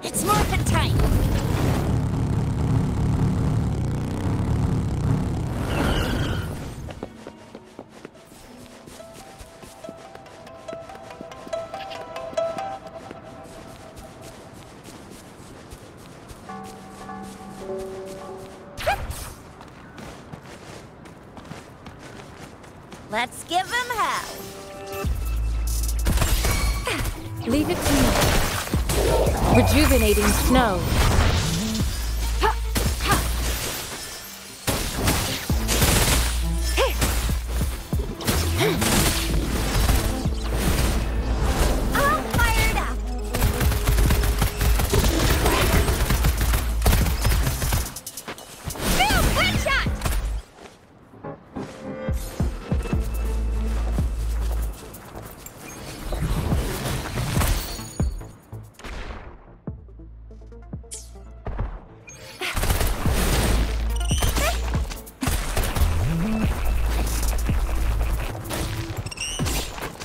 It's morphin' time! Let's give him hell! Leave it to me. Rejuvenating snow. All fired up! Boom! Headshot!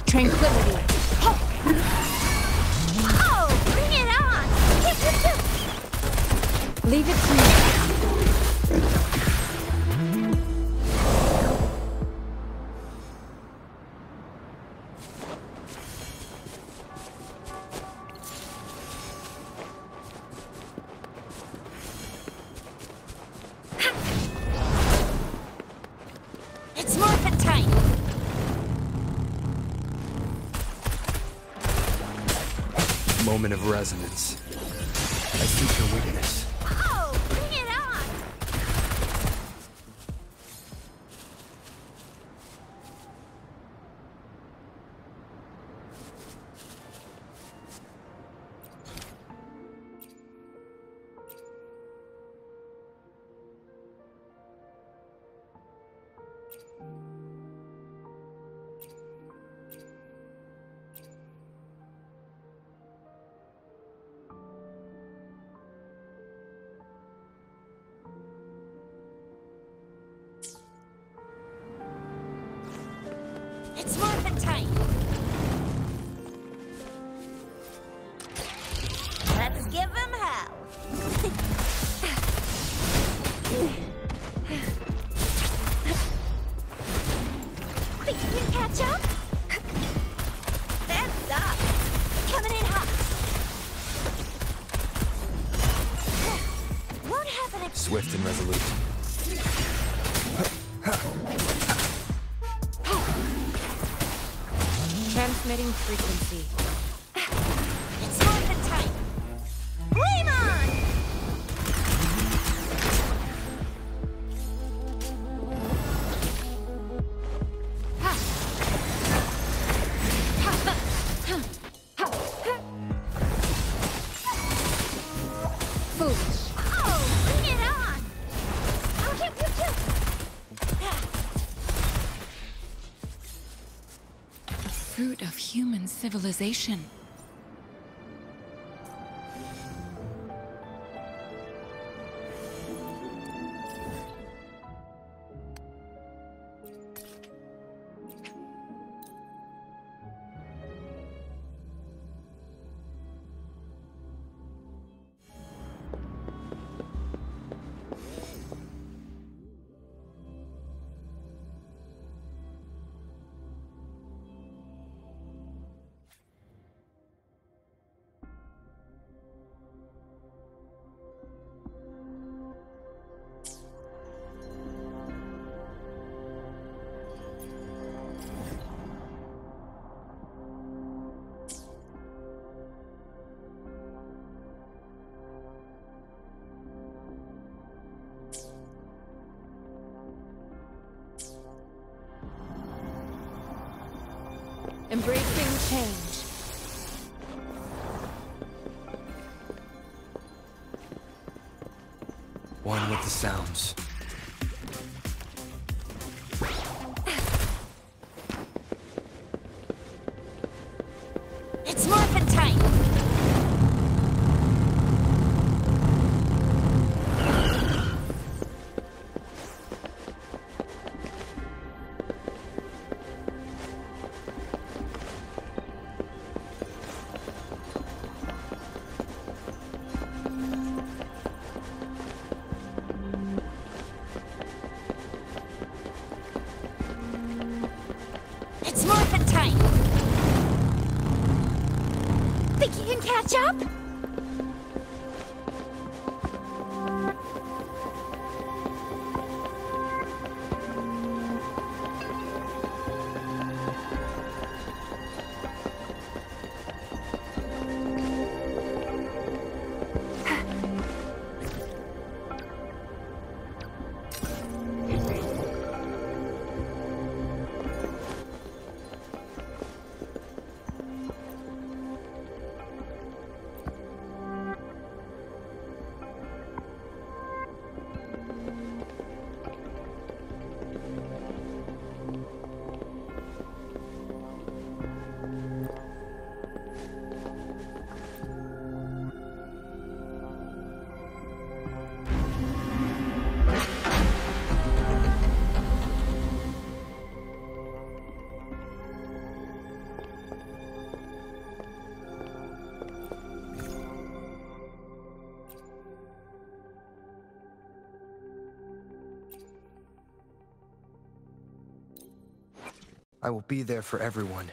Tranquility. Oh, bring it on! Leave it to me. It's morphin' time! Moment of resonance. I seek your weakness. Oh, bring it on! It's morphin' time! Let's give him hell! Think you can catch up? That's up! Coming in hot! Won't happen again. Swift and resolute. Transmitting frequency. It's morphin' time! Flame on! Foolish. Oh, bring it on! Oh, pew, pew, pew. Fruit of human civilization. Embracing change. One with the sounds. It's morphin' time! Think you can catch up? I will be there for everyone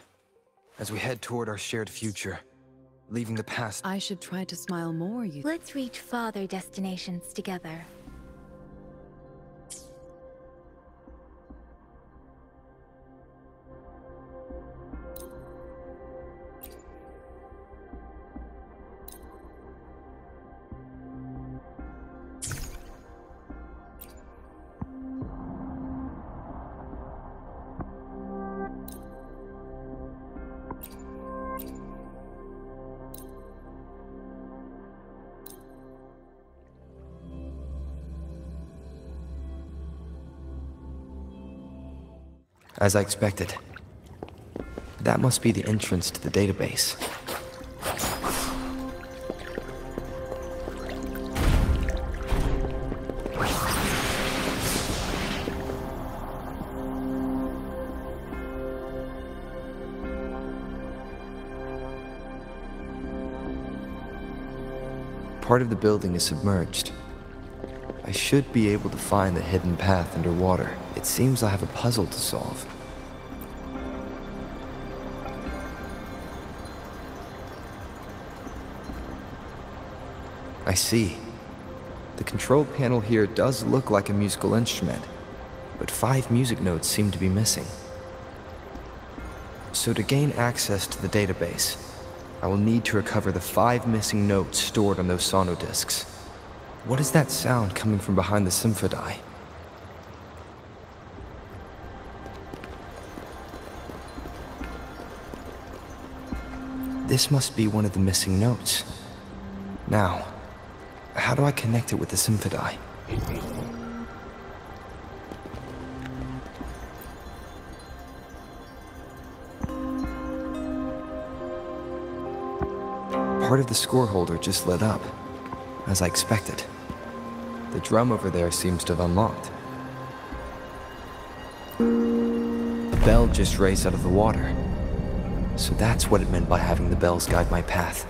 as we head toward our shared future, leaving the past. I should try to smile more, you... Let's reach farther destinations together. As I expected. That must be the entrance to the database. Part of the building is submerged. I should be able to find the hidden path underwater. It seems I have a puzzle to solve. I see. The control panel here does look like a musical instrument, but 5 music notes seem to be missing. So to gain access to the database, I will need to recover the 5 missing notes stored on those sonodiscs. What is that sound coming from behind the symphony? This must be one of the missing notes. Now, how do I connect it with the symphony? Part of the score holder just lit up, as I expected. The drum over there seems to have unlocked. The bell just raised out of the water. So that's what it meant by having the bells guide my path.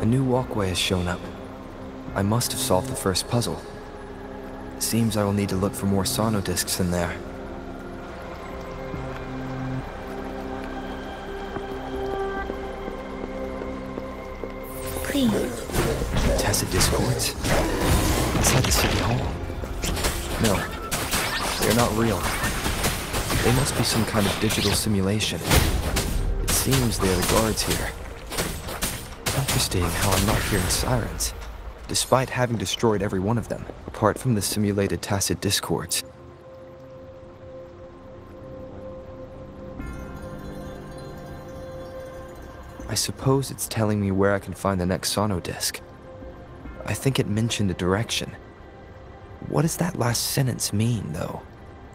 A new walkway has shown up. I must have solved the first puzzle. Seems I will need to look for more sonodiscs in there. Please. Tacit discords? Inside the city hall? No, they're not real. They must be some kind of digital simulation. It seems they are the guards here. Interesting how I'm not hearing sirens, despite having destroyed every one of them, apart from the simulated tacit discords. I suppose it's telling me where I can find the next sonodisc. I think it mentioned a direction. What does that last sentence mean, though?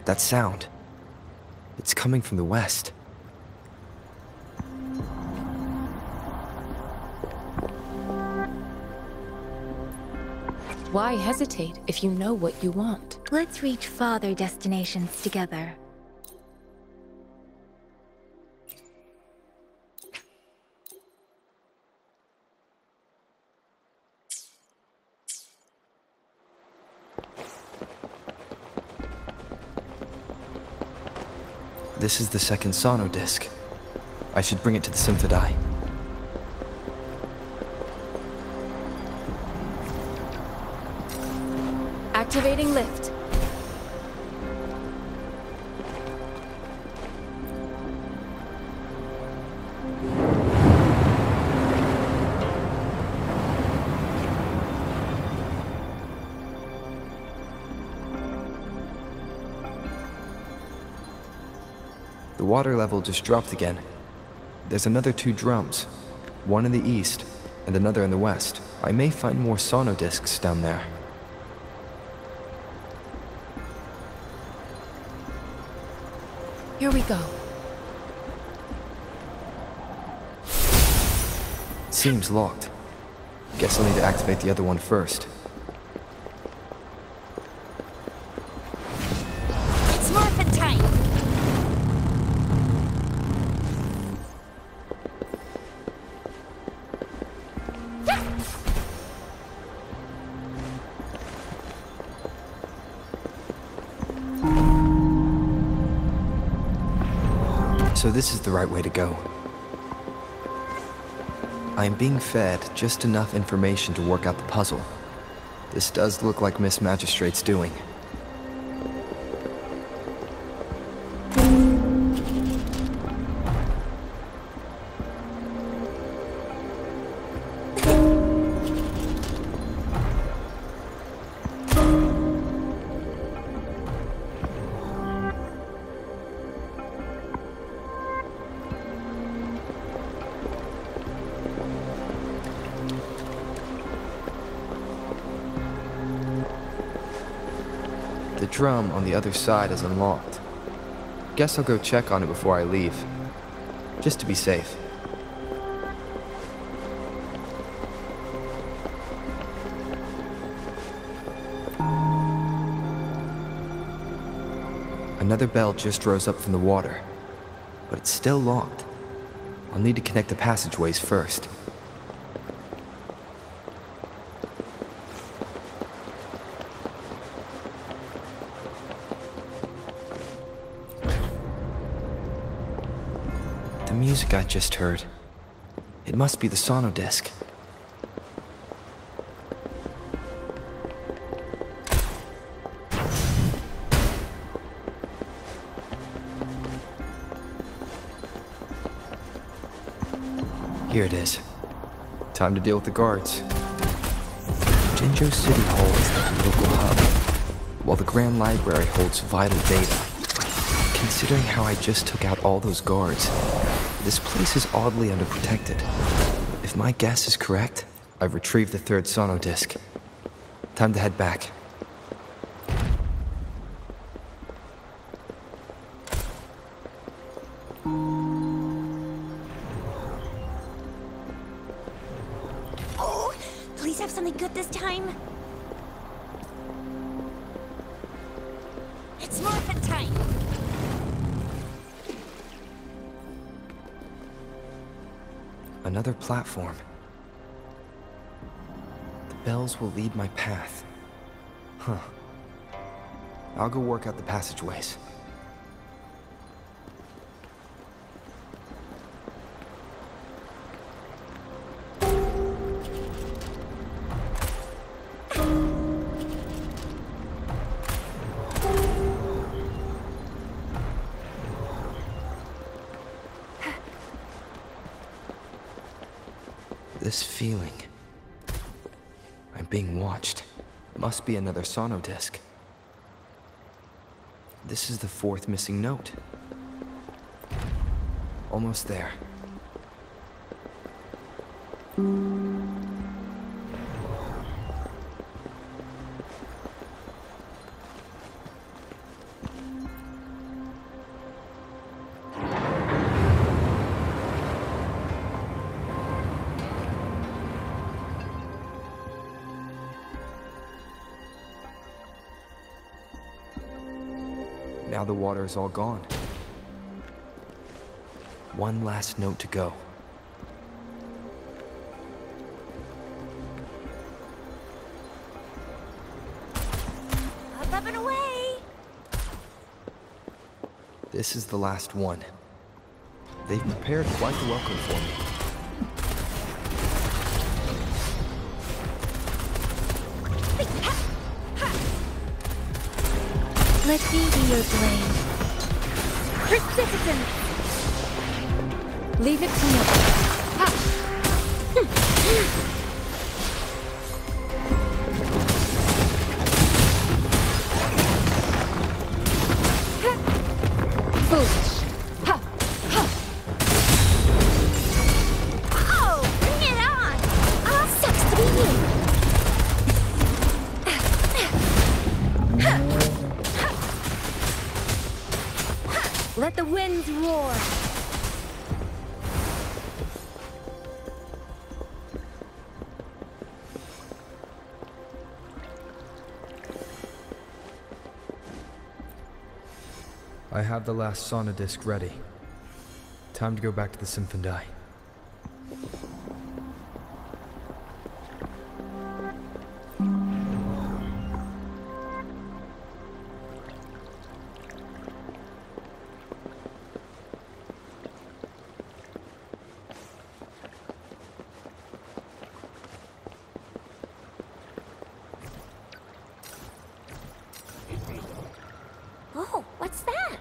That sound. It's coming from the west. Why hesitate if you know what you want? Let's reach farther destinations together. This is the second sono disc. I should bring it to the Symphodi. Activating lift. The water level just dropped again. There's another 2 drums, one in the east and another in the west. I may find more sono discs down there. Here we go. Seems locked. Guess I'll need to activate the other one first. It's morphin' time! So this is the right way to go. I am being fed just enough information to work out the puzzle. This does look like Miss Magistrate's doing. The drum on the other side is unlocked. Guess I'll go check on it before I leave, just to be safe. Another bell just rose up from the water, but it's still locked. I'll need to connect the passageways first. The music I just heard. It must be the sono disc. Here it is. Time to deal with the guards. Jinzhou City Hall is the local hub, while the Grand Library holds vital data. Considering how I just took out all those guards, this place is oddly underprotected. If my guess is correct, I've retrieved the 3rd sono disc. Time to head back. Oh, please have something good this time. It's morphin' time. Another platform. The bells will lead my path. Huh. I'll go work out the passageways. This feeling. I'm being watched. Must be another sono disc. This is the 4th missing note. Almost there. Now the water is all gone. One last note to go. Up and away! This is the last one. They've prepared quite the welcome for me. Let me be your blade. Persistence! Leave it to me. Foolish. Oh, bring it on! All sucks to be you. Let the winds roar. I have the last sauna disc ready. Time to go back to the Symphondai. Oh, what's that?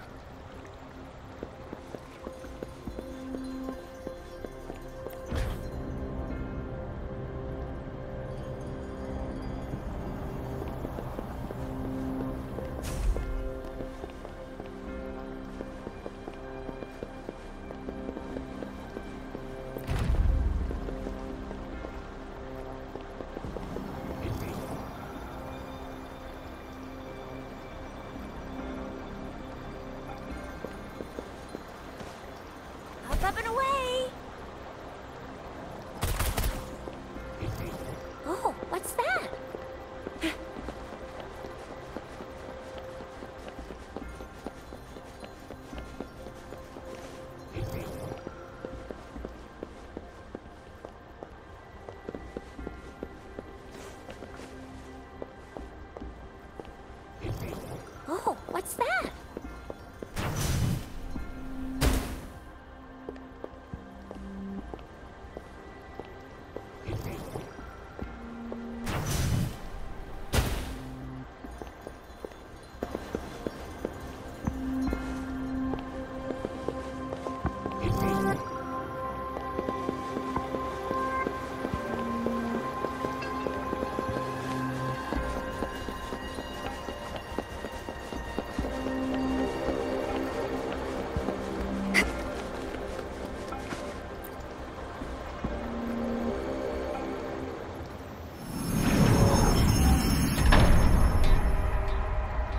Up and away! Oh, what's that? Oh, what's that?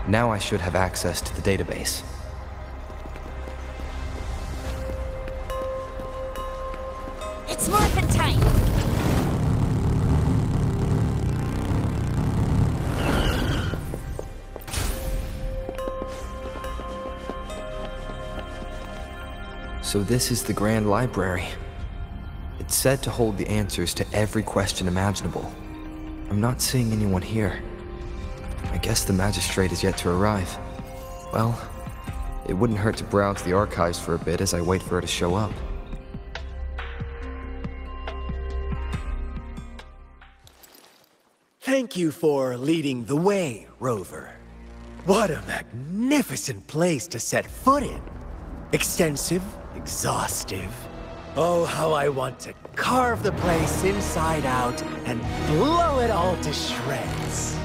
Now I should have access to the database. It's morphin' time! So this is the Grand Library. It's said to hold the answers to every question imaginable. I'm not seeing anyone here. I guess the magistrate is yet to arrive. Well, it wouldn't hurt to browse the archives for a bit as I wait for her to show up. Thank you for leading the way, Rover. What a magnificent place to set foot in. Extensive, exhaustive. Oh, how I want to carve the place inside out and blow it all to shreds.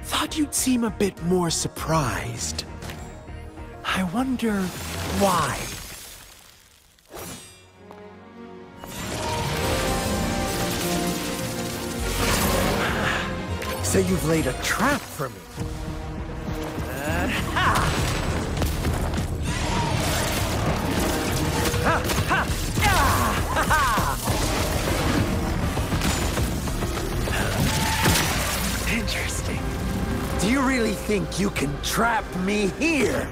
Thought you'd seem a bit more surprised. I wonder why. So you've laid a trap for me. Interesting. Do you really think you can trap me here?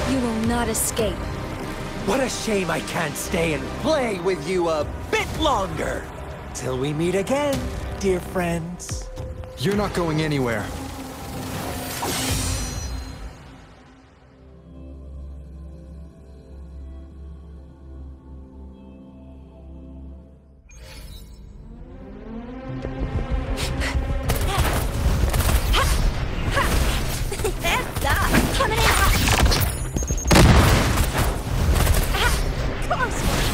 You will not escape. What a shame I can't stay and play with you a bit longer. Till we meet again, dear friends. You're not going anywhere. That's up. Coming in hot. Close one.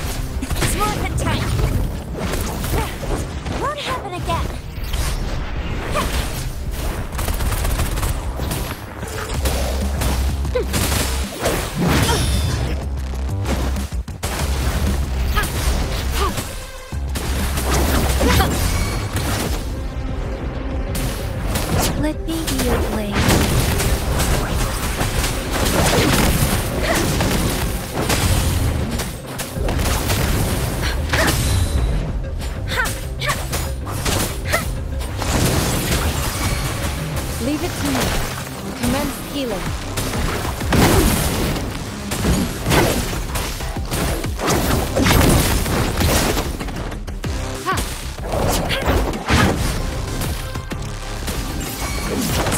Smooth and tight. Won't happen again. Let me be your blade. Leave it to me. Commence healing.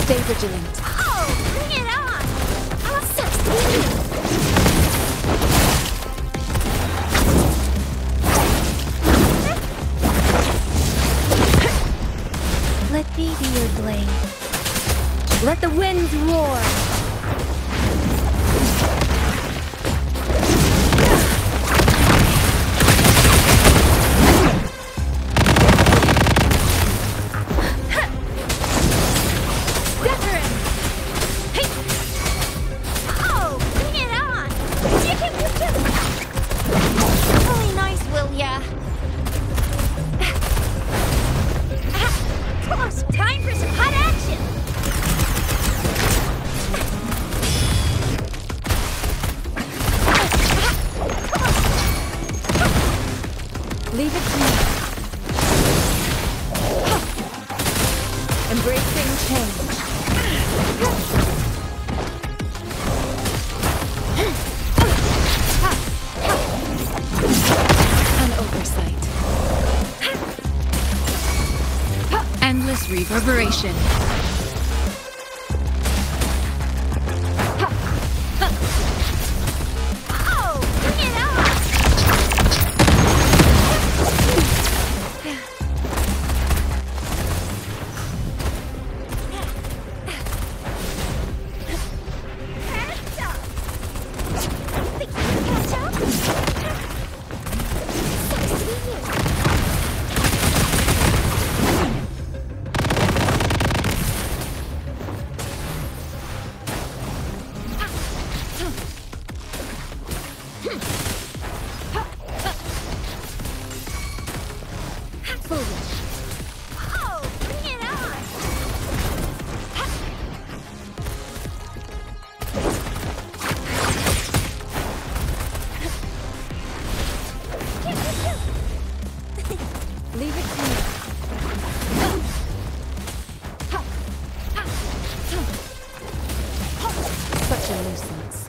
Stay vigilant. Oh, bring it on! I'll succeed! Let me be your blade. Let the winds roar. Oh, bring it on! You can do it! Really nice, will ya? Close! Time for some hot action! Leave it to me. Embracing change. An oversight. Endless reverberation. Oh, bring it on! Hands up! Think you can catch up? Succeed! Foolish. Oh, bring it on! Leave it to me. Such a nuisance.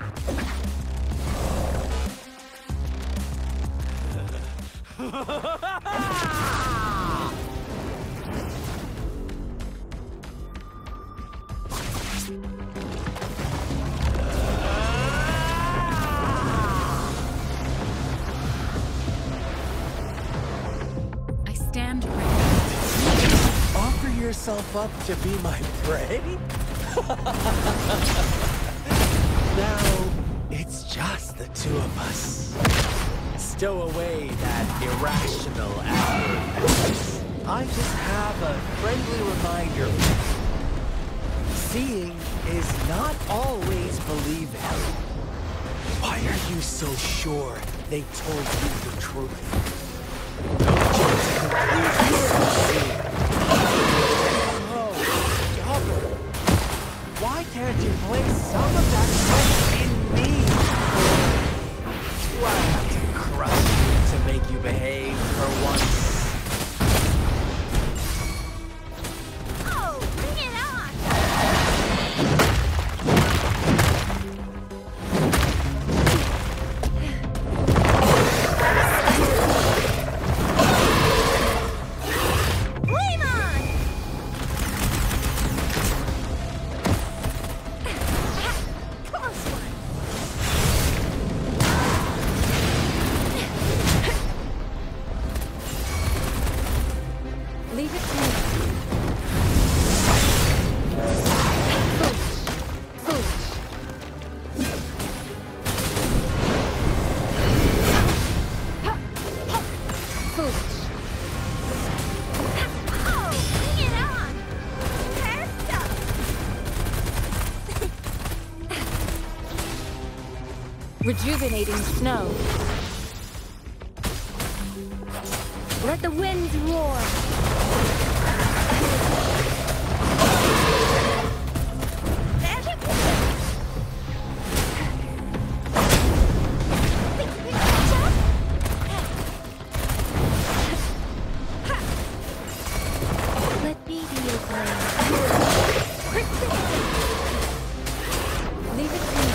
I stand ready. Offer yourself up to be my prey? Now, it's just the two of us. Stow away that irrational anger. I just have a friendly reminder. Seeing is not always believing. Why are you so sure they told you the truth? Why can't you place some of that faith in me? Do I have to crush you to make you behave for once? Oh, bring it on! Flame on! Rejuvenating snow. Let the winds roar. Let me be your blade. Leave it to me.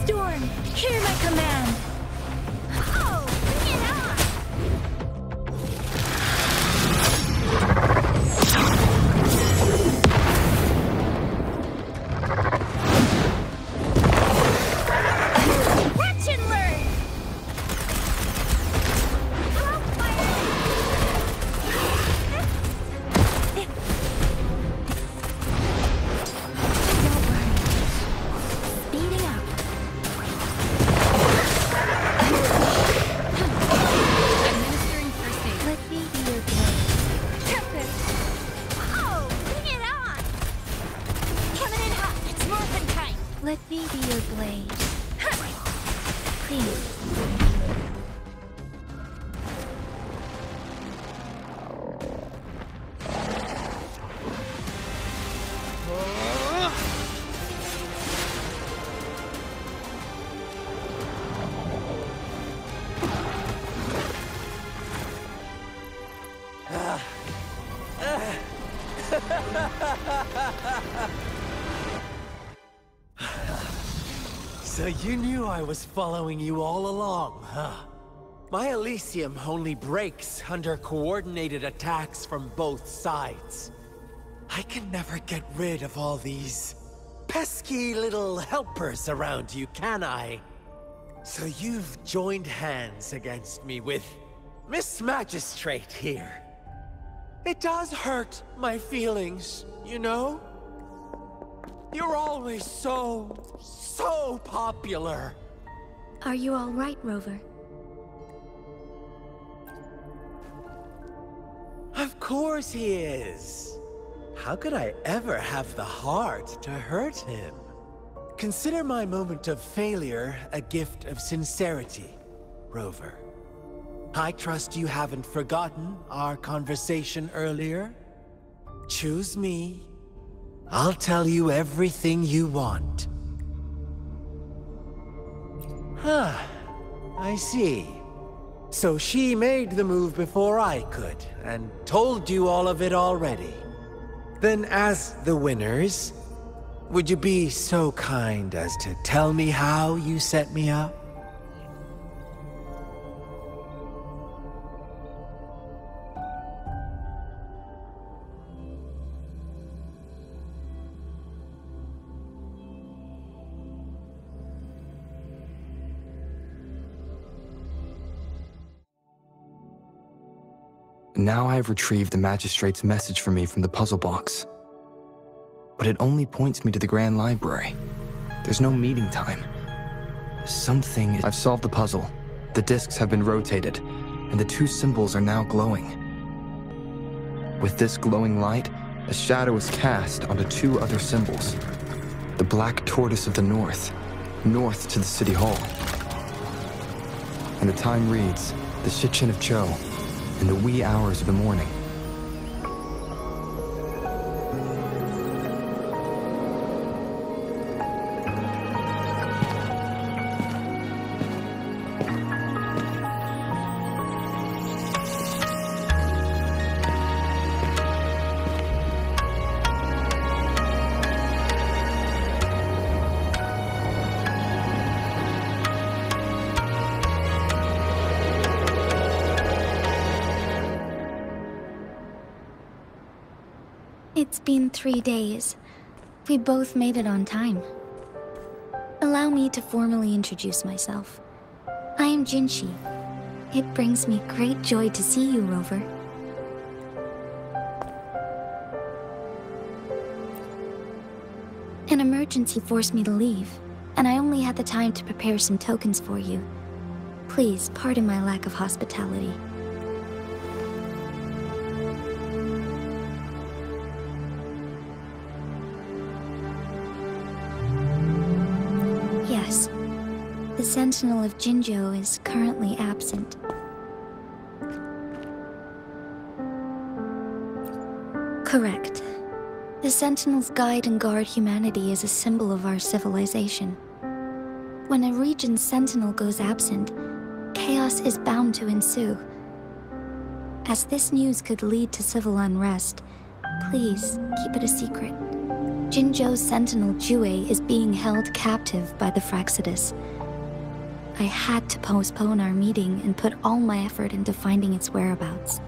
Storm, hear my command. Oh, bring it on! Watch and learn! Don't worry. Speeding up. Administering first aid. Let me be your blade. Tempest. Oh, bring it on! Coming in hot, it's morphin' time! Let me be your blade. Please. So you knew I was following you all along, huh? My Elysium only breaks under coordinated attacks from both sides. I can never get rid of all these pesky little helpers around you, can I? So you've joined hands against me with Miss Magistrate here. It does hurt my feelings, you know? You're always so popular. Are you all right, Rover? Of course he is. How could I ever have the heart to hurt him? Consider my moment of failure a gift of sincerity, Rover. I trust you haven't forgotten our conversation earlier. Choose me. I'll tell you everything you want. Huh. I see. So she made the move before I could, and told you all of it already. Then as the winners, would you be so kind as to tell me how you set me up? Now I have retrieved the Magistrate's message for me from the puzzle box. But it only points me to the Grand Library. There's no meeting time. Something... I've solved the puzzle. The discs have been rotated, and the two symbols are now glowing. With this glowing light, a shadow is cast onto two other symbols. The Black Tortoise of the North, north to the City Hall. And the time reads, the Shichin of Cho, in the wee hours of the morning. It's been 3 days. We both made it on time. Allow me to formally introduce myself. I am Jinshi. It brings me great joy to see you, Rover. An emergency forced me to leave, and I only had the time to prepare some tokens for you. Please pardon my lack of hospitality. Yes, the Sentinel of Jinzhou is currently absent. Correct. The Sentinels guide and guard humanity as a symbol of our civilization. When a region's Sentinel goes absent, chaos is bound to ensue. As this news could lead to civil unrest, please keep it a secret. Jinzhou's Sentinel Jue is being held captive by the Fraxidus. I had to postpone our meeting and put all my effort into finding its whereabouts.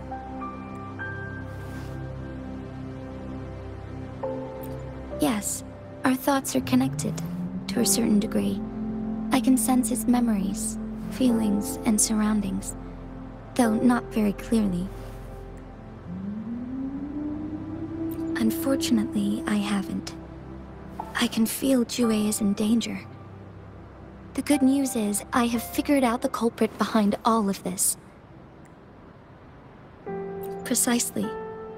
Yes, our thoughts are connected, to a certain degree. I can sense its memories, feelings, and surroundings, though not very clearly. Unfortunately, I haven't. I can feel Jue is in danger. The good news is, I have figured out the culprit behind all of this. Precisely.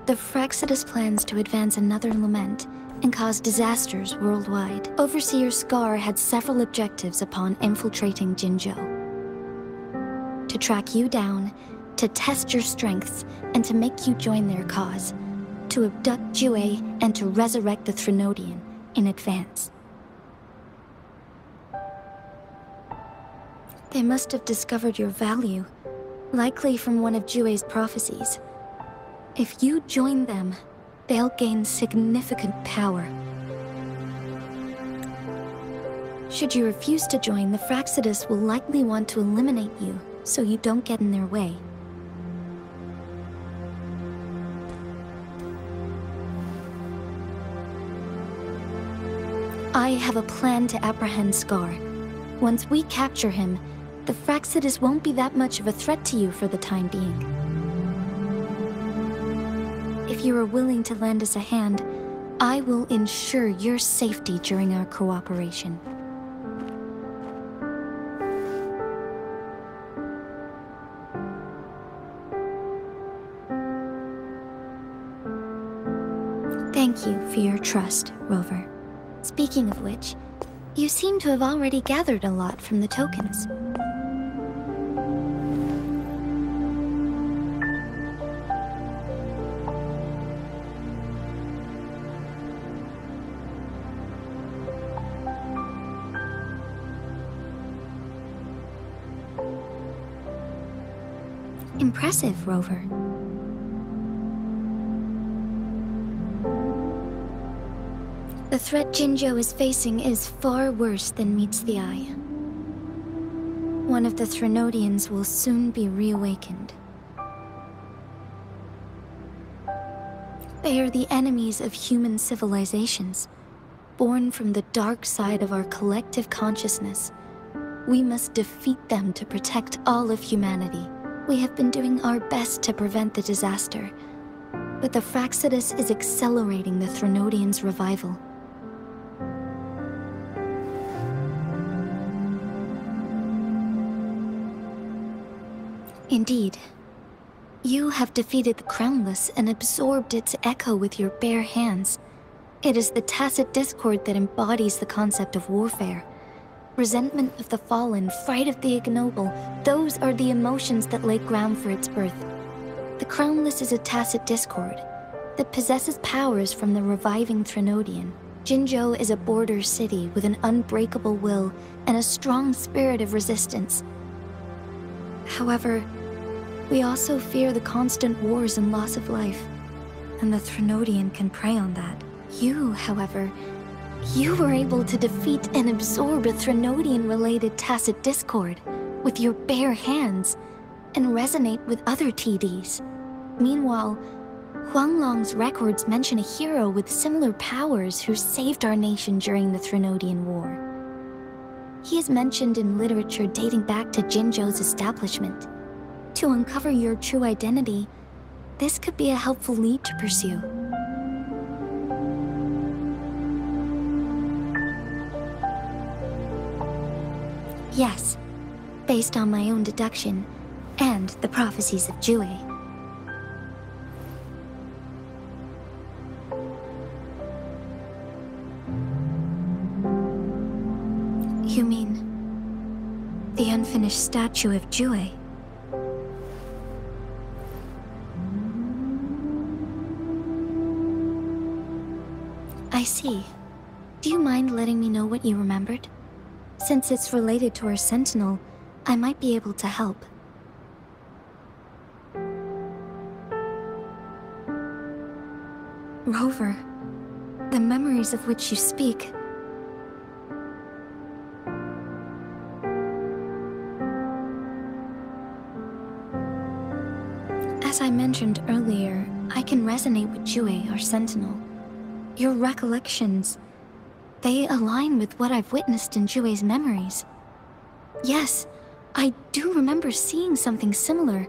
The Fraxidus plans to advance another lament and cause disasters worldwide. Overseer Scar had several objectives upon infiltrating Jinzhou. To track you down, to test your strengths, and to make you join their cause. To abduct Jue and to resurrect the Threnodian in advance. They must have discovered your value, likely from one of Jue's prophecies. If you join them, they'll gain significant power. Should you refuse to join, the Fraxidus will likely want to eliminate you, so you don't get in their way. I have a plan to apprehend Scar. Once we capture him, the Fraxidus won't be that much of a threat to you for the time being. If you are willing to lend us a hand, I will ensure your safety during our cooperation. Thank you for your trust, Rover. Speaking of which, you seem to have already gathered a lot from the tokens. Impressive, Rover. The threat Jinzhou is facing is far worse than meets the eye. One of the Threnodians will soon be reawakened. They are the enemies of human civilizations, born from the dark side of our collective consciousness. We must defeat them to protect all of humanity. We have been doing our best to prevent the disaster, but the Fraxidus is accelerating the Threnodians' revival. Indeed. You have defeated the Crownless and absorbed its echo with your bare hands. It is the tacit discord that embodies the concept of warfare. Resentment of the fallen, fright of the ignoble, those are the emotions that lay ground for its birth. The Crownless is a tacit discord that possesses powers from the reviving Threnodian. Jinzhou is a border city with an unbreakable will and a strong spirit of resistance. However, we also fear the constant wars and loss of life, and the Threnodian can prey on that. You, however, you were able to defeat and absorb a Threnodian-related tacit discord with your bare hands and resonate with other TDs. Meanwhile, Huanglong's records mention a hero with similar powers who saved our nation during the Threnodian War. He is mentioned in literature dating back to Jinzhou's establishment. To uncover your true identity, this could be a helpful lead to pursue. Yes, based on my own deduction, and the prophecies of Jue. You mean the unfinished statue of Jue? I see. Do you mind letting me know what you remembered? Since it's related to our sentinel, I might be able to help. Rover, the memories of which you speak. As I mentioned earlier, I can resonate with Jue, our sentinel. Your recollections, they align with what I've witnessed in Jue's memories. Yes, I do remember seeing something similar.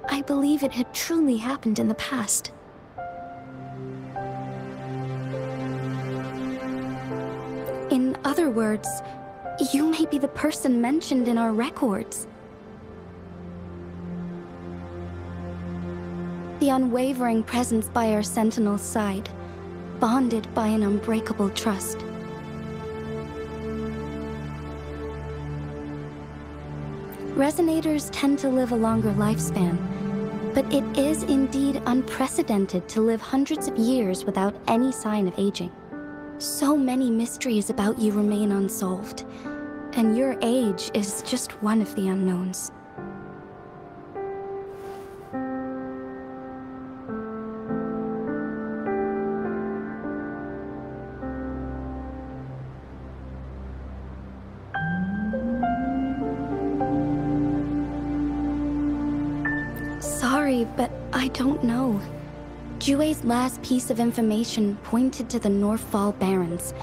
I believe it had truly happened in the past. In other words, you may be the person mentioned in our records. The unwavering presence by our sentinel's side, bonded by an unbreakable trust. Resonators tend to live a longer lifespan, but it is indeed unprecedented to live hundreds of years without any sign of aging. So many mysteries about you remain unsolved, and your age is just one of the unknowns. Sorry, but I don't know. Jue's last piece of information pointed to the Northfall Barrens,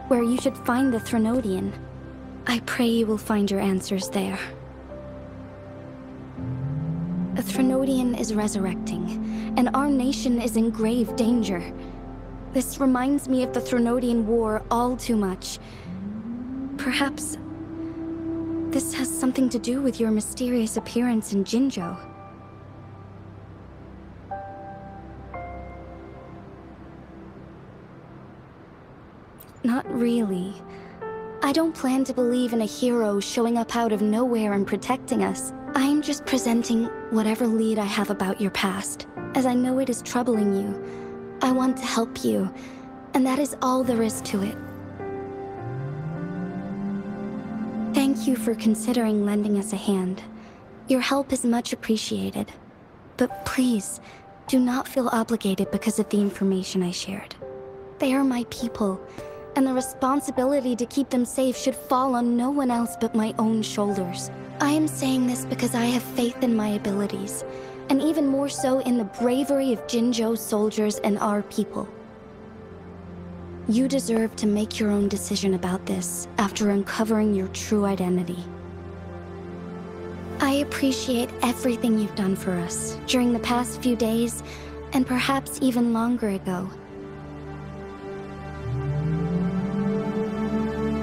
where you should find the Threnodian. I pray you will find your answers there. A Threnodian is resurrecting, and our nation is in grave danger. This reminds me of the Threnodian War all too much. Perhaps this has something to do with your mysterious appearance in Jinzhou. Not really. I don't plan to believe in a hero showing up out of nowhere and protecting us. I'm just presenting whatever lead I have about your past, as I know it is troubling you. I want to help you, and that is all there is to it. Thank you for considering lending us a hand. Your help is much appreciated. But please, do not feel obligated because of the information I shared. They are my people, and the responsibility to keep them safe should fall on no one else but my own shoulders. I am saying this because I have faith in my abilities, and even more so in the bravery of Jinzhou's soldiers and our people. You deserve to make your own decision about this after uncovering your true identity. I appreciate everything you've done for us during the past few days, and perhaps even longer ago.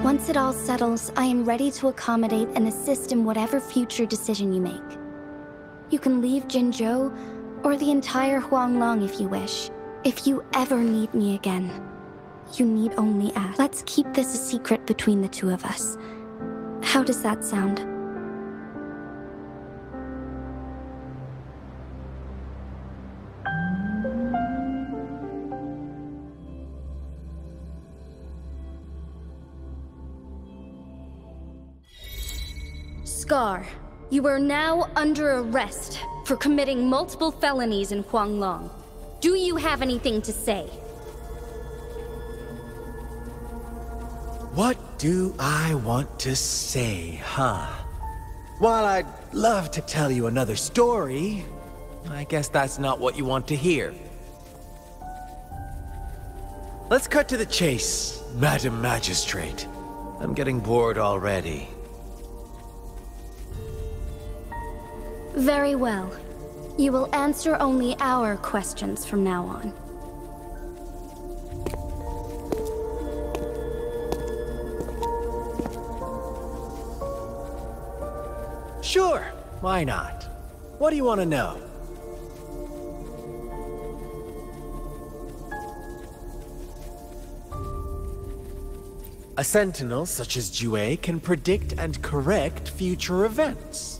Once it all settles, I am ready to accommodate and assist in whatever future decision you make. You can leave Jinzhou, or the entire Huanglong if you wish. If you ever need me again, you need only ask. Let's keep this a secret between the two of us. How does that sound? Scar, you are now under arrest for committing multiple felonies in Huanglong. Do you have anything to say? What do I want to say, huh? While I'd love to tell you another story, I guess that's not what you want to hear. Let's cut to the chase, Madam Magistrate. I'm getting bored already. Very well. You will answer only our questions from now on. Sure, why not? What do you want to know? A sentinel such as Jue can predict and correct future events.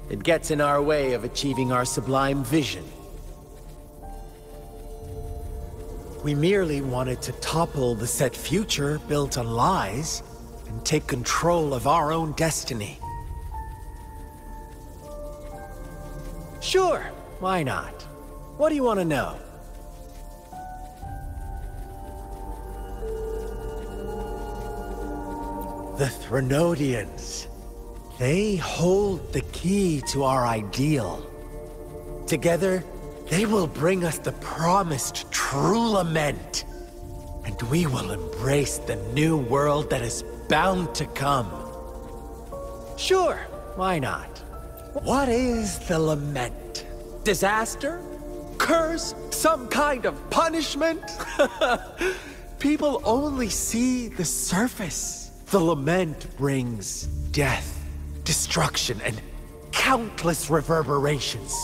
It gets in our way of achieving our sublime vision. We merely wanted to topple the set future built on lies and take control of our own destiny. Sure, why not? What do you want to know? The Threnodians. They hold the key to our ideal. Together, they will bring us the promised true lament. And we will embrace the new world that is bound to come. Sure, why not? What is the lament? Disaster? Curse? Some kind of punishment? People only see the surface. The lament brings death, destruction, and countless reverberations.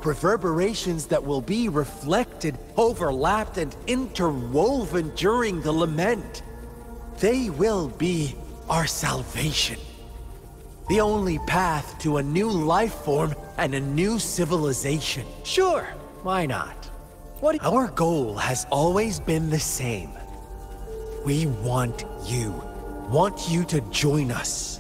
Reverberations that will be reflected, overlapped, and interwoven during the lament. They will be our salvation. The only path to a new life form and a new civilization. Sure, why not? Our goal has always been the same. We want you to join us.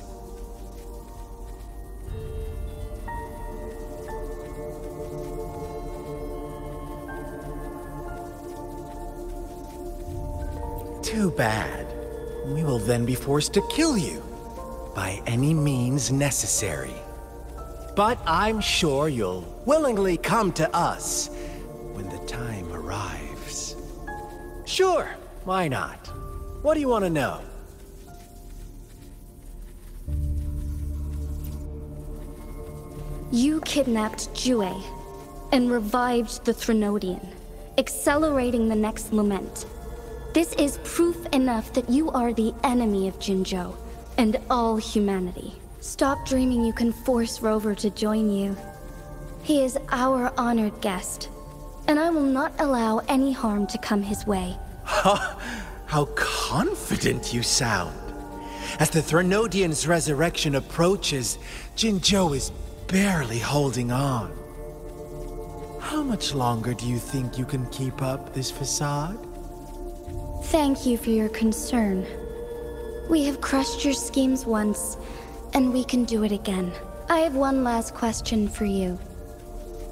Too bad. We will then be forced to kill you. By any means necessary. But I'm sure you'll willingly come to us when the time arrives. Sure, why not? What do you want to know? You kidnapped Jue and revived the Threnodian, accelerating the next lament. This is proof enough that you are the enemy of Jinzhou and all humanity. Stop dreaming you can force Rover to join you. He is our honored guest, and I will not allow any harm to come his way. How confident you sound. As the Threnodian's resurrection approaches, Jinzhou is barely holding on. How much longer do you think you can keep up this facade? Thank you for your concern. We have crushed your schemes once, and we can do it again. I have one last question for you.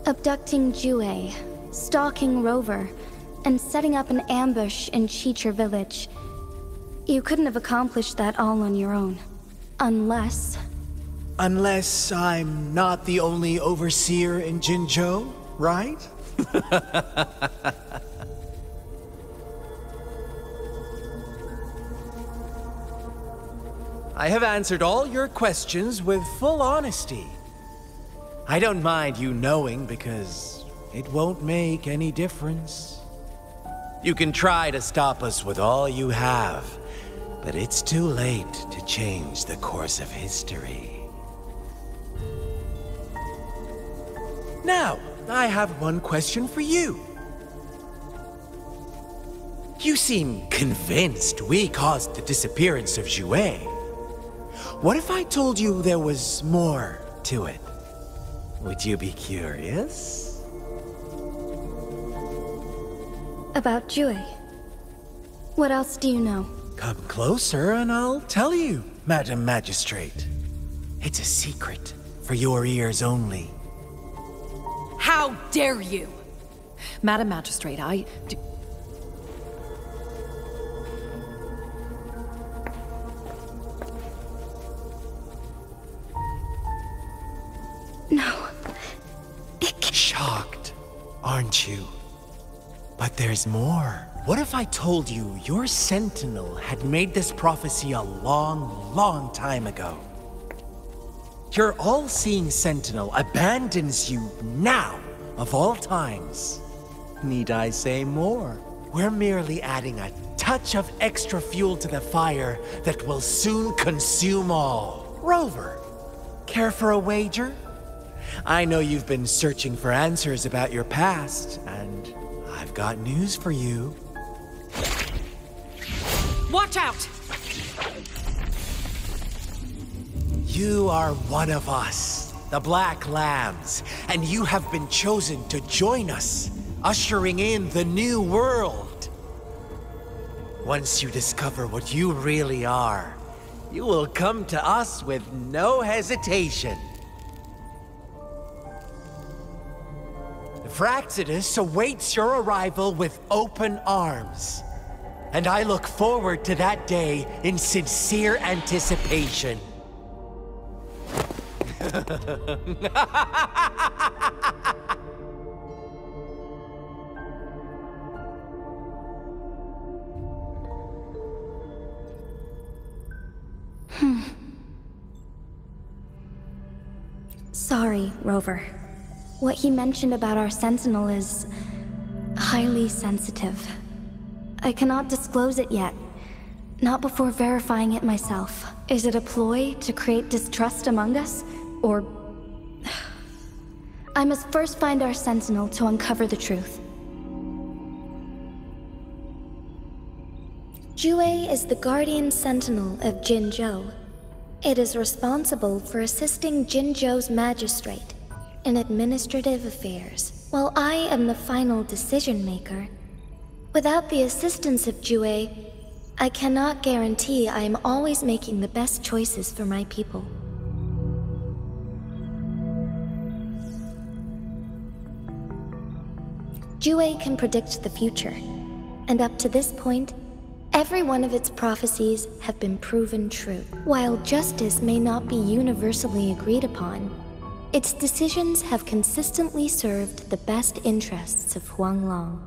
Abducting Jue, stalking Rover, and setting up an ambush in Chicher village. You couldn't have accomplished that all on your own. Unless... Unless I'm not the only overseer in Jinzhou, right? I have answered all your questions with full honesty. I don't mind you knowing because it won't make any difference. You can try to stop us with all you have, but it's too late to change the course of history. Now, I have one question for you. You seem convinced we caused the disappearance of Jue. What if I told you there was more to it? Would you be curious? About Jue. What else do you know? Come closer and I'll tell you, Madam Magistrate. It's a secret for your ears only. How dare you! Madam Magistrate, No. Shocked, aren't you? But there's more. What if I told you your Sentinel had made this prophecy a long, long time ago? Your all-seeing Sentinel abandons you now, of all times. Need I say more? We're merely adding a touch of extra fuel to the fire that will soon consume all. Rover, care for a wager? I know you've been searching for answers about your past, and I've got news for you. Watch out! You are one of us, the Black Lambs, and you have been chosen to join us, ushering in the new world. Once you discover what you really are, you will come to us with no hesitation. Fraxidus awaits your arrival with open arms, and I look forward to that day in sincere anticipation. Sorry, Rover. What he mentioned about our Sentinel is highly sensitive. I cannot disclose it yet. Not before verifying it myself. Is it a ploy to create distrust among us? Or... I must first find our Sentinel to uncover the truth. Jue is the Guardian Sentinel of Jinzhou. It is responsible for assisting Jinzhou's magistrate in administrative affairs, while I am the final decision maker. Without the assistance of Jue, I cannot guarantee I am always making the best choices for my people. Jue can predict the future, and up to this point, every one of its prophecies have been proven true. While justice may not be universally agreed upon, its decisions have consistently served the best interests of Huanglong.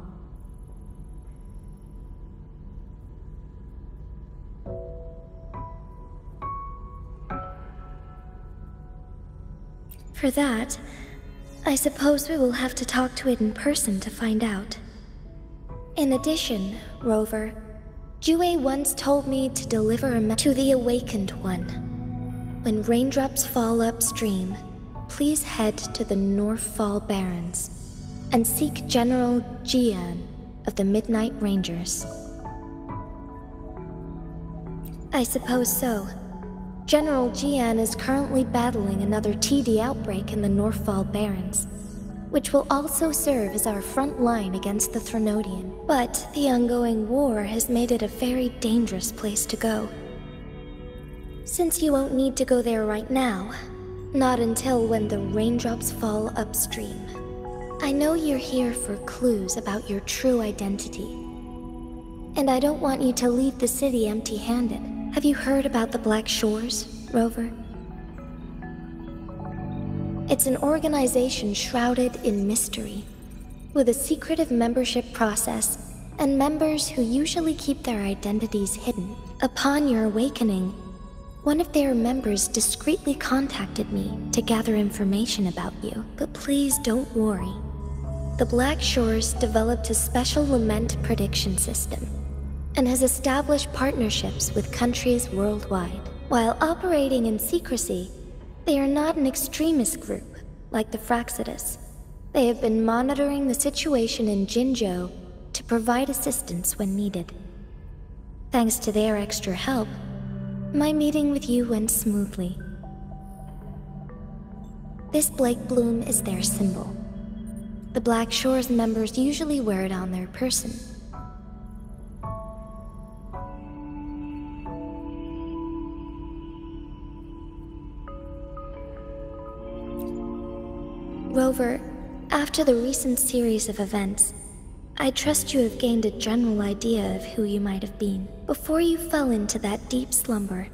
For that, I suppose we will have to talk to it in person to find out. In addition, Rover, Jue once told me to deliver a message to the Awakened One. When raindrops fall upstream, please head to the Northfall Barrens and seek General Jian of the Midnight Rangers. I suppose so. General Jian is currently battling another TD outbreak in the Northfall Barrens, which will also serve as our front line against the Threnodian. But the ongoing war has made it a very dangerous place to go. Since you won't need to go there right now, not until when the raindrops fall upstream. I know you're here for clues about your true identity. And I don't want you to leave the city empty-handed. Have you heard about the Black Shores, Rover? It's an organization shrouded in mystery, with a secretive membership process, and members who usually keep their identities hidden. Upon your awakening, one of their members discreetly contacted me to gather information about you. But please don't worry. The Black Shores developed a special lament prediction system, and has established partnerships with countries worldwide. While operating in secrecy, they are not an extremist group, like the Fraxidus. They have been monitoring the situation in Jinzhou to provide assistance when needed. Thanks to their extra help, my meeting with you went smoothly. This Blake Bloom is their symbol. The Black Shores members usually wear it on their person. Rover, after the recent series of events, I trust you have gained a general idea of who you might have been. Before you fell into that deep slumber,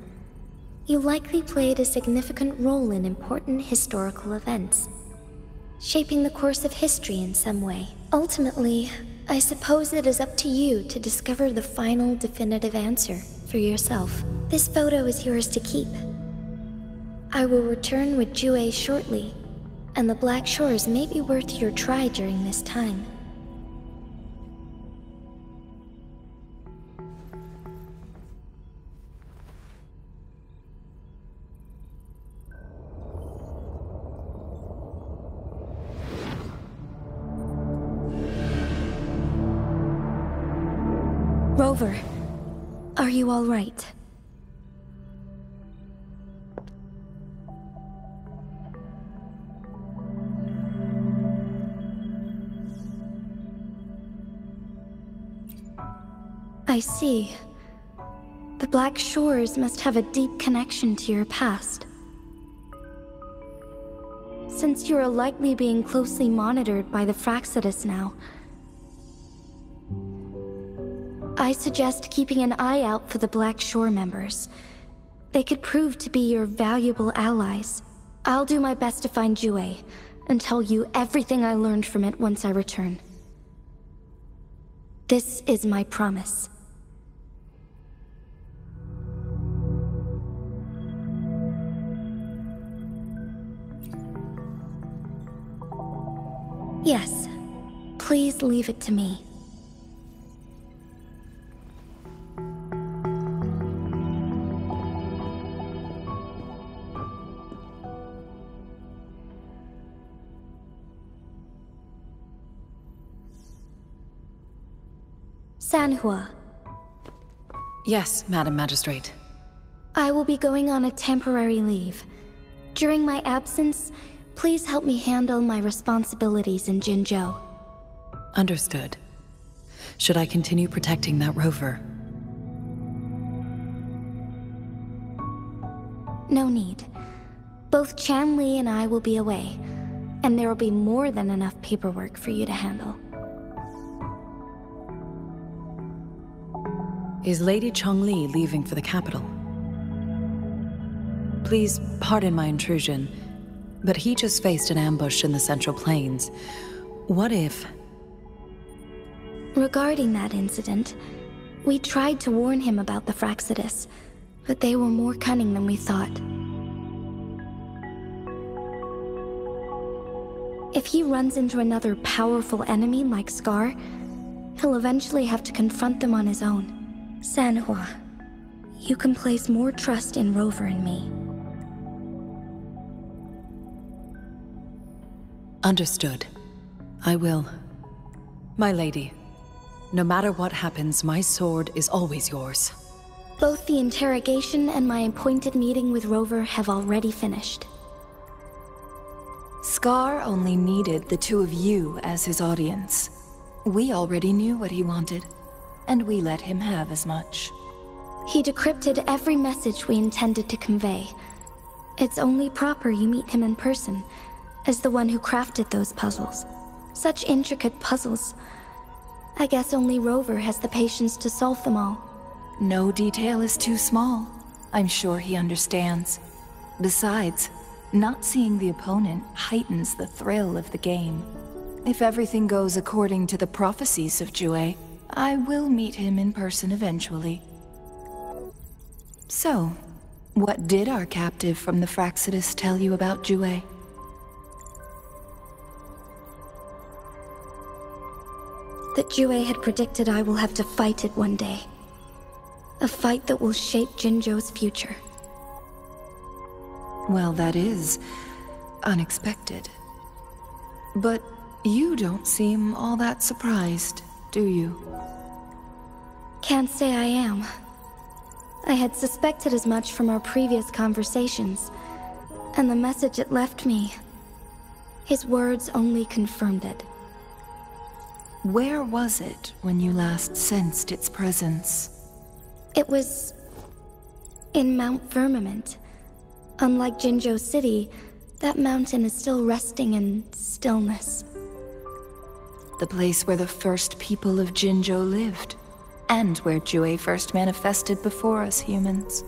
you likely played a significant role in important historical events, shaping the course of history in some way. Ultimately, I suppose it is up to you to discover the final definitive answer for yourself. This photo is yours to keep. I will return with Jue shortly, and the Black Shores may be worth your try during this time. Rover, are you all right? I see. The Black Shores must have a deep connection to your past. Since you are likely being closely monitored by the Fraxidus now, I suggest keeping an eye out for the Black Shore members. They could prove to be your valuable allies. I'll do my best to find Jue, and tell you everything I learned from it once I return. This is my promise. Yes, please leave it to me. Sanhua. Yes, Madam Magistrate. I will be going on a temporary leave. During my absence, please help me handle my responsibilities in Jinzhou. Understood. Should I continue protecting that rover? No need. Both Chanli and I will be away, and there will be more than enough paperwork for you to handle. Is Lady Chongli leaving for the capital? Please pardon my intrusion, but he just faced an ambush in the Central Plains. What if... Regarding that incident, we tried to warn him about the Fraxidus, but they were more cunning than we thought. If he runs into another powerful enemy like Scar, he'll eventually have to confront them on his own. Sanhua, you can place more trust in Rover and me. Understood. I will. My lady, no matter what happens, my sword is always yours. Both the interrogation and my appointed meeting with Rover have already finished. Scar only needed the two of you as his audience. We already knew what he wanted, and we let him have as much. He decrypted every message we intended to convey. It's only proper you meet him in person, as the one who crafted those puzzles. Such intricate puzzles. I guess only Rover has the patience to solve them all. No detail is too small. I'm sure he understands. Besides, not seeing the opponent heightens the thrill of the game. If everything goes according to the prophecies of Jue, I will meet him in person eventually. So, what did our captive from the Fraxidus tell you about Jue? That Jue had predicted I will have to fight it one day. A fight that will shape Jinzhou's future. Well, that is unexpected. But you don't seem all that surprised, do you? Can't say I am. I had suspected as much from our previous conversations, and the message it left me, his words only confirmed it. Where was it when you last sensed its presence? It was in Mount Firmament. Unlike Jinzhou City, that mountain is still resting in stillness. The place where the first people of Jinzhou lived, and where Jue first manifested before us humans.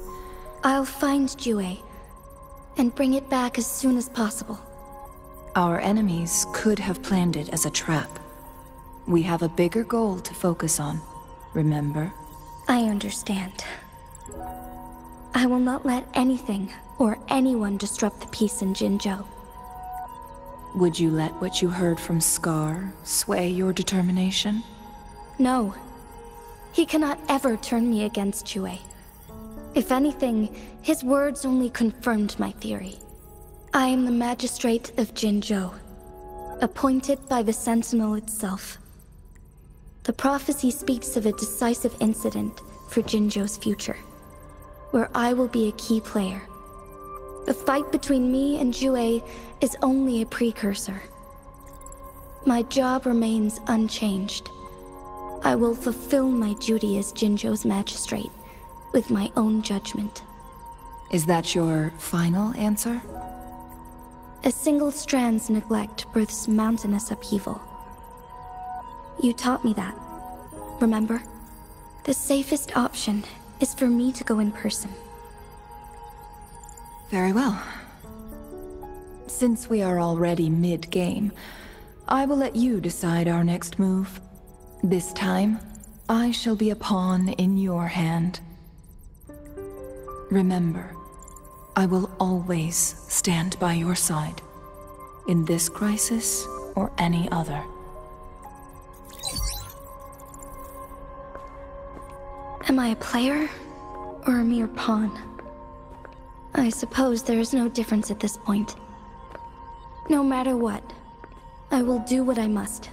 I'll find Jue, and bring it back as soon as possible. Our enemies could have planned it as a trap. We have a bigger goal to focus on, remember? I understand. I will not let anything or anyone disrupt the peace in Jinzhou. Would you let what you heard from Scar sway your determination? No. He cannot ever turn me against Jue. If anything, his words only confirmed my theory. I am the magistrate of Jinzhou, appointed by the Sentinel itself. The prophecy speaks of a decisive incident for Jinzhou's future, where I will be a key player. The fight between me and Jue is only a precursor. My job remains unchanged. I will fulfill my duty as Jinzhou's magistrate with my own judgment. Is that your final answer? A single strand's neglect births mountainous upheaval. You taught me that, remember? The safest option is for me to go in person. Very well. Since we are already mid-game, I will let you decide our next move. This time, I shall be a pawn in your hand. Remember, I will always stand by your side, in this crisis or any other. Am I a player or a mere pawn? I suppose there is no difference at this point. No matter what, I will do what I must.